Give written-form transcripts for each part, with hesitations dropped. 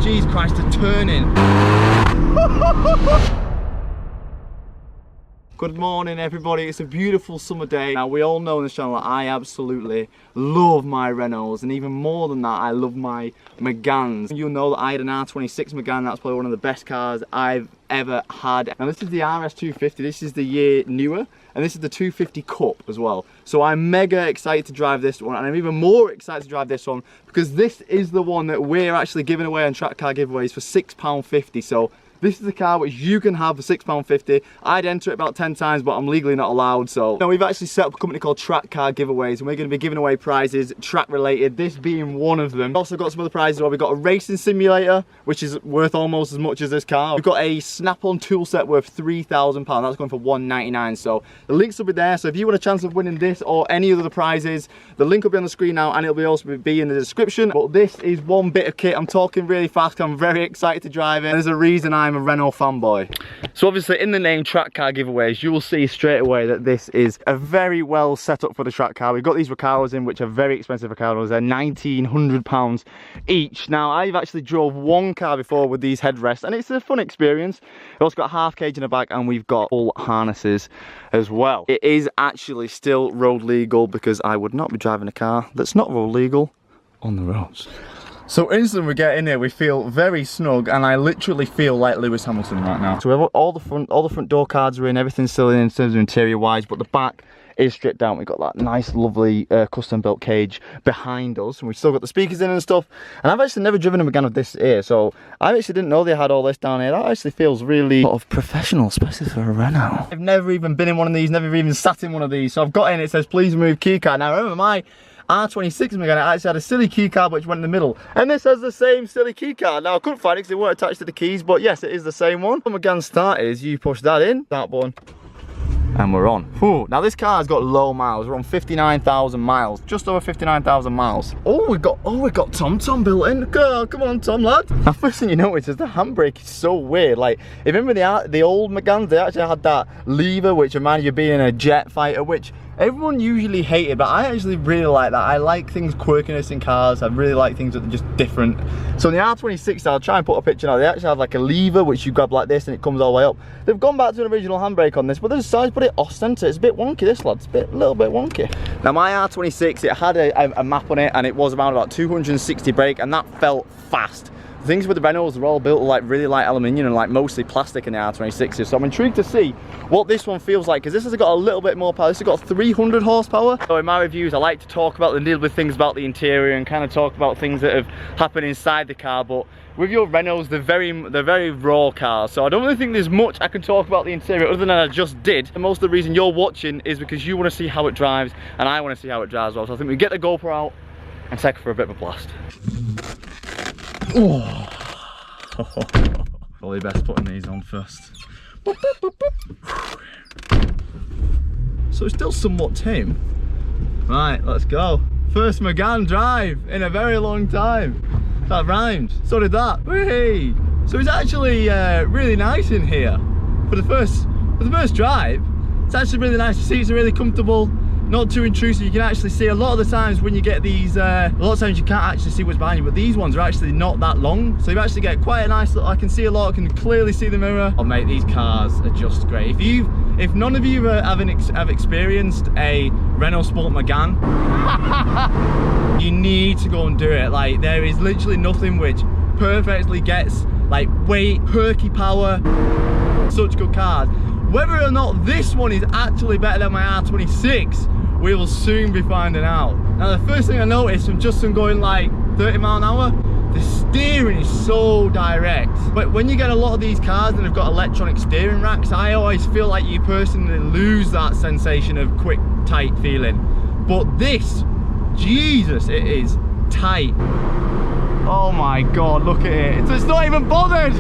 Jesus Christ, the turning. Good morning everybody, it's a beautiful summer day. Now we all know on this channel that I absolutely love my Renaults, and even more than that I love my Meganes. You'll know that I had an R26 Megane, that's probably one of the best cars I've ever had. Now this is the RS 250, this is the year newer, and this is the 250 Cup as well. So I'm mega excited to drive this one, and I'm even more excited to drive this one because this is the one that we're actually giving away on track car giveaways for £6.50. So this is the car which you can have for £6.50. I'd enter it about 10 times, but I'm legally not allowed. So now we've actually set up a company called Track Car Giveaways, and we're going to be giving away prizes track related, this being one of them. We've also got some other prizes where we've got a racing simulator, which is worth almost as much as this car. We've got a snap-on tool set worth £3,000, that's going for £199. So the links will be there, so if you want a chance of winning this or any other prizes, the link will be on the screen now, and it'll also be in the description. But this is one bit of kit. I'm talking really fast, I'm very excited to drive it. There's a reason I'm a Renault fanboy. So obviously in the name Track Car Giveaways, you will see straight away that this is a very well set up for the track car. We've got these Recaros in, which are very expensive Recaros. They're £1,900 each. Now I've actually drove one car before with these headrests, and it's a fun experience. We've also got a half cage in the back, and we've got full harnesses as well. It is actually still road legal, because I would not be driving a car that's not road legal on the roads. So instantly we get in here, we feel very snug, and I literally feel like Lewis Hamilton right now. So we have all the front door cards are in, everything's still in terms of interior wise, but the back is stripped down. We've got that nice lovely custom built cage behind us, and we've still got the speakers in and stuff. And I've actually never driven a Megane of this here, so I actually didn't know they had all this down here. That actually feels really sort of professional, especially for a Renault. I've never even been in one of these, never even sat in one of these. So I've got in, it says please remove key card. Now remember, my R26 Megane actually had a silly key card which went in the middle, and this has the same silly key card. Now I couldn't find it because they weren't attached to the keys, but yes, it is the same one. The Megane start is you push that in, start button, and we're on. Whew. Now this car's got low miles. We're on 59,000 miles, just over 59,000 miles. Oh, we got TomTom built in. Oh, come on, Tom lad. Now first thing you notice is the handbrake is so weird. Like, if you remember the old Meganes, they actually had that lever which reminded you of being in a jet fighter, which everyone usually hated, but I actually really like that. I like things quirkiness in cars. I really like things that are just different. So in the R26, I'll try and put a picture now. They actually have like a lever which you grab like this and it comes all the way up. They've gone back to an original handbrake on this, but they've decided to put it off center. It's a bit wonky, this lad. It's a little bit wonky. Now my R26, it had a map on it, and it was around about 260 brake, and that felt fast. The things with the Renaults are all built like really light aluminium and like mostly plastic in the R26s, so I'm intrigued to see what this one feels like, because this has got a little bit more power. This has got 300 horsepower. So in my reviews I like to talk about the little bit things about the interior and kind of talk about things that have happened inside the car, but with your Renaults they're very raw cars, so I don't really think there's much I can talk about the interior other than I just did. And most of the reason you're watching is because you want to see how it drives, and I want to see how it drives as well. So I think we get the GoPro out and take it for a bit of a blast. Oh. Probably best putting these on first. So it's still somewhat tame. Right, let's go. First Megane drive in a very long time. That rhymed. So did that. Whee! So it's actually really nice in here for the first drive. It's actually really nice. The seats are really comfortable. Not too intrusive. You can actually see a lot of the times when you get these, a lot of times you can't actually see what's behind you, but these ones are actually not that long. So you actually get quite a nice look. I can see a lot, I can clearly see the mirror. Oh mate, these cars are just great. If none of you have experienced a Renault Sport Megane, you need to go and do it. Like, there is literally nothing which perfectly gets like weight, perky power, such good cars. Whether or not this one is actually better than my R26, we will soon be finding out. Now the first thing I noticed from just from going like 30 mile an hour, the steering is so direct. But when you get a lot of these cars and they've got electronic steering racks, I always feel like you personally lose that sensation of quick, tight feeling. But this, Jesus, it is tight. Oh my God, look at it. It's not even bothered.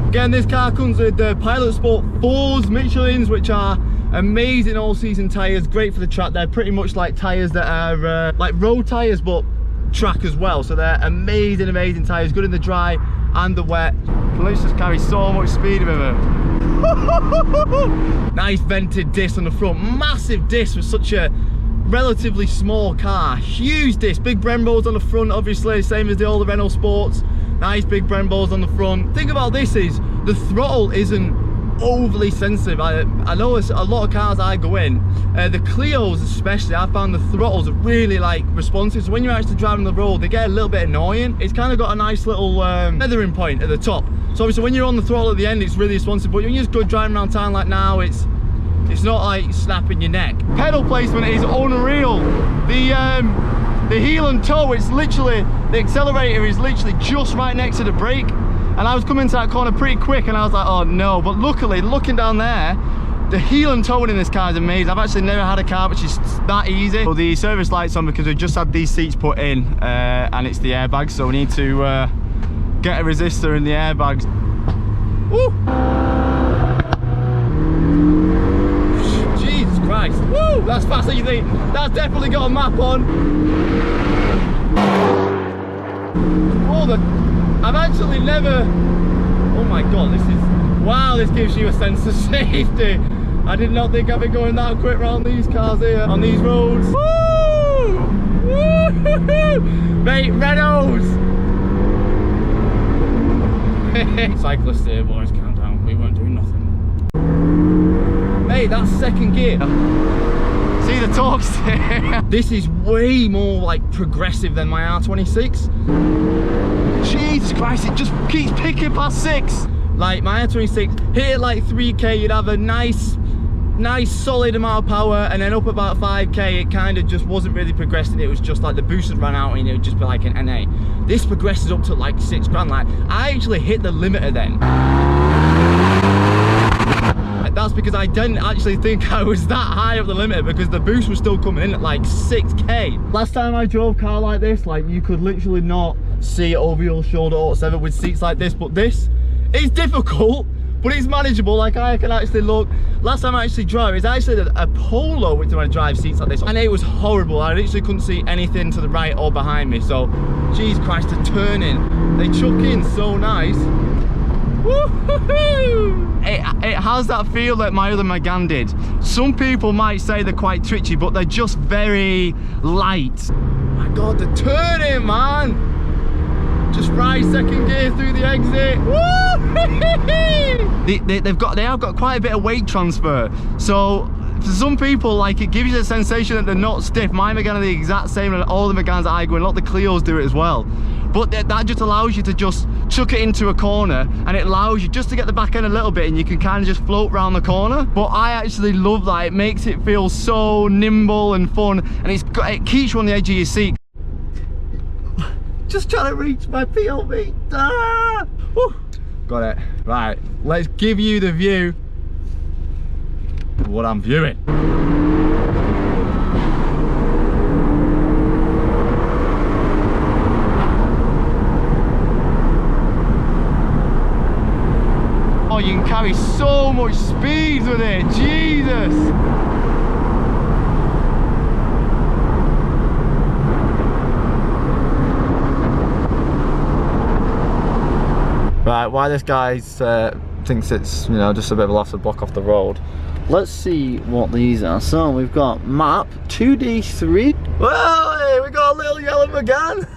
Again, this car comes with the Pilot Sport 4s Michelins, which are amazing all-season tyres, great for the track. They're pretty much like tyres that are like road tyres, but track as well. So they're amazing tyres, good in the dry and the wet. Police just carry so much speed with them. Nice vented disc on the front, massive disc for such a relatively small car. Huge disc, big Brembos on the front, obviously, same as the older Renault Sports. Nice big Brembos on the front. Thing about this is the throttle isn't overly sensitive. I know a lot of cars I go in, the Clios especially, I found the throttles are really like responsive, so when you're actually driving the road they get a little bit annoying. It's kind of got a nice little feathering point at the top, so obviously when you're on the throttle at the end it's really responsive, but when you just go driving around town like now, it's not like snapping your neck. Pedal placement is unreal. The heel and toe, it's literally, the accelerator is literally just right next to the brake. And I was coming to that corner pretty quick and I was like, oh no. But luckily, looking down there, the heel and towing in this car is amazing. I've actually never had a car which is that easy. So the service light's on because we just had these seats put in and it's the airbags. So we need to get a resistor in the airbags. Woo! Jesus Christ. Woo! That's faster than you think. That's definitely got a map on. Oh, I've actually never, oh my god, this is, wow, this gives you a sense of safety. I did not think I'd be going that quick around these cars here, on these roads. Woo! Woo! Mate, Renaults! Cyclists here, boys, calm down, we weren't doing nothing. Mate, that's second gear. See the torque there? This is way more like progressive than my R26. Jesus Christ, it just keeps picking past 6. Like my R26, hit it like 3k, you'd have a nice solid amount of power, and then up about 5k, it kind of just wasn't really progressing. It was just like the boosters ran out and it would just be like an NA. This progresses up to like 6 grand. Like I actually hit the limiter then. That's because I didn't actually think I was that high up the limiter, because the boost was still coming in at like 6k. Last time I drove a car like this, like you could literally not see it over your shoulder whatsoever with seats like this, but this is difficult, but it's manageable. Like I can actually look. Last time I actually drove, it's actually a Polo which I drive seats like this, and it was horrible. I literally couldn't see anything to the right or behind me. So, Jesus Christ, the turning, they chuck in so nice. Woo-hoo-hoo! It has that feel that my other Megane did. Some people might say they're quite twitchy, but they're just very light. Oh my god, the turning, man! Just right second gear through the exit. They have got quite a bit of weight transfer. So for some people, like, it gives you the sensation that they're not stiff. My Megane are the exact same, and all the Meganes that I go in, a lot of the Clios do it as well. But that just allows you to just chuck it into a corner, and it allows you just to get the back end a little bit, and you can kind of just float around the corner. But I actually love that. It makes it feel so nimble and fun, and it keeps you on the edge of your seat. Just trying to reach my PLV. Ah! Woo! Got it. Right, let's give you the view of what I'm viewing. Oh, you can carry so much speed with it, Jesus! Right, why this guy thinks it's, you know, just a bit of a laugh to block off the road. Let's see what these are. So we've got map 2D3. Well, hey, we got a little yellow Megane.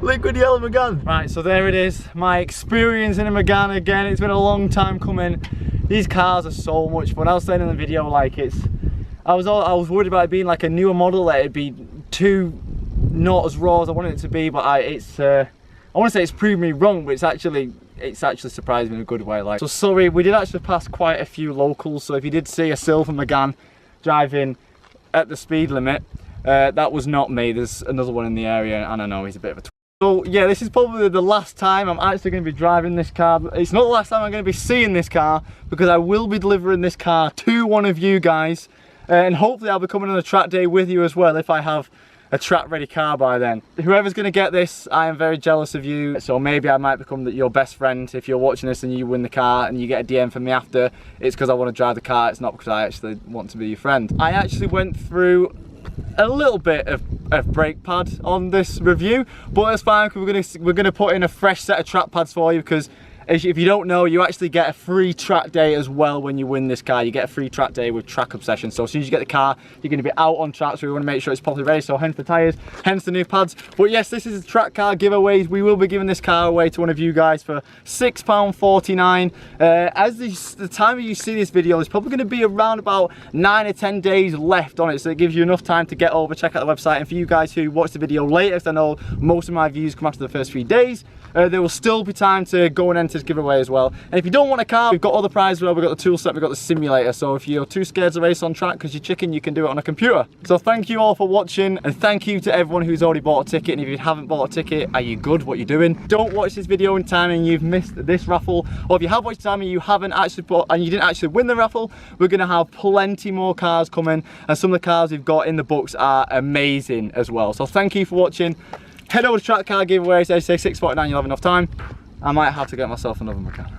Liquid yellow Megane. Right, so there it is. My experience in a Megane again. It's been a long time coming. These cars are so much fun. I was saying in the video, like, I was worried about it being like a newer model, that it'd be too not as raw as I wanted it to be, but I want to say it's proved me wrong, but it's actually surprised me in a good way. Like, so sorry, we did actually pass quite a few locals. So if you did see a silver Megane driving at the speed limit, that was not me. There's another one in the area, and I know he's a bit of a so yeah, this is probably the last time I'm actually going to be driving this car. It's not the last time I'm going to be seeing this car, because I will be delivering this car to one of you guys, and hopefully I'll be coming on a track day with you as well if I have a track ready car by then. Whoever's going to get this, I am very jealous of you, so maybe I might become your best friend. If you're watching this and you win the car and you get a DM from me after, it's because I want to drive the car, it's not because I actually want to be your friend. I actually went through a little bit of brake pad on this review, but it's fine, because we're gonna put in a fresh set of track pads for you, because if you don't know, you actually get a free track day as well when you win this car. You get a free track day with Track Obsession. So as soon as you get the car, you're going to be out on track, so we want to make sure it's properly ready. So hence the tyres, hence the new pads. But yes, this is a track car giveaways. We will be giving this car away to one of you guys for £6.49. As the time you see this video, there's probably going to be around about 9 or 10 days left on it, so it gives you enough time to get over, check out the website. And for you guys who watch the video later, because I know most of my views come after the first 3 days, there will still be time to go and enter this giveaway as well. And if you don't want a car, we've got other prizes as well. We've got the tool set, we've got the simulator. So if you're too scared to race on track because you're chicken, you can do it on a computer. So thank you all for watching, and thank you to everyone who's already bought a ticket. And if you haven't bought a ticket, are you good? What are you doing? Don't watch this video in time and you've missed this raffle, or if you have watched time and you haven't actually bought and you didn't actually win the raffle, we're going to have plenty more cars coming, and some of the cars we've got in the books are amazing as well. So thank you for watching. Head over to track car giveaways. They say 6:49, you'll have enough time. I might have to get myself another Megane.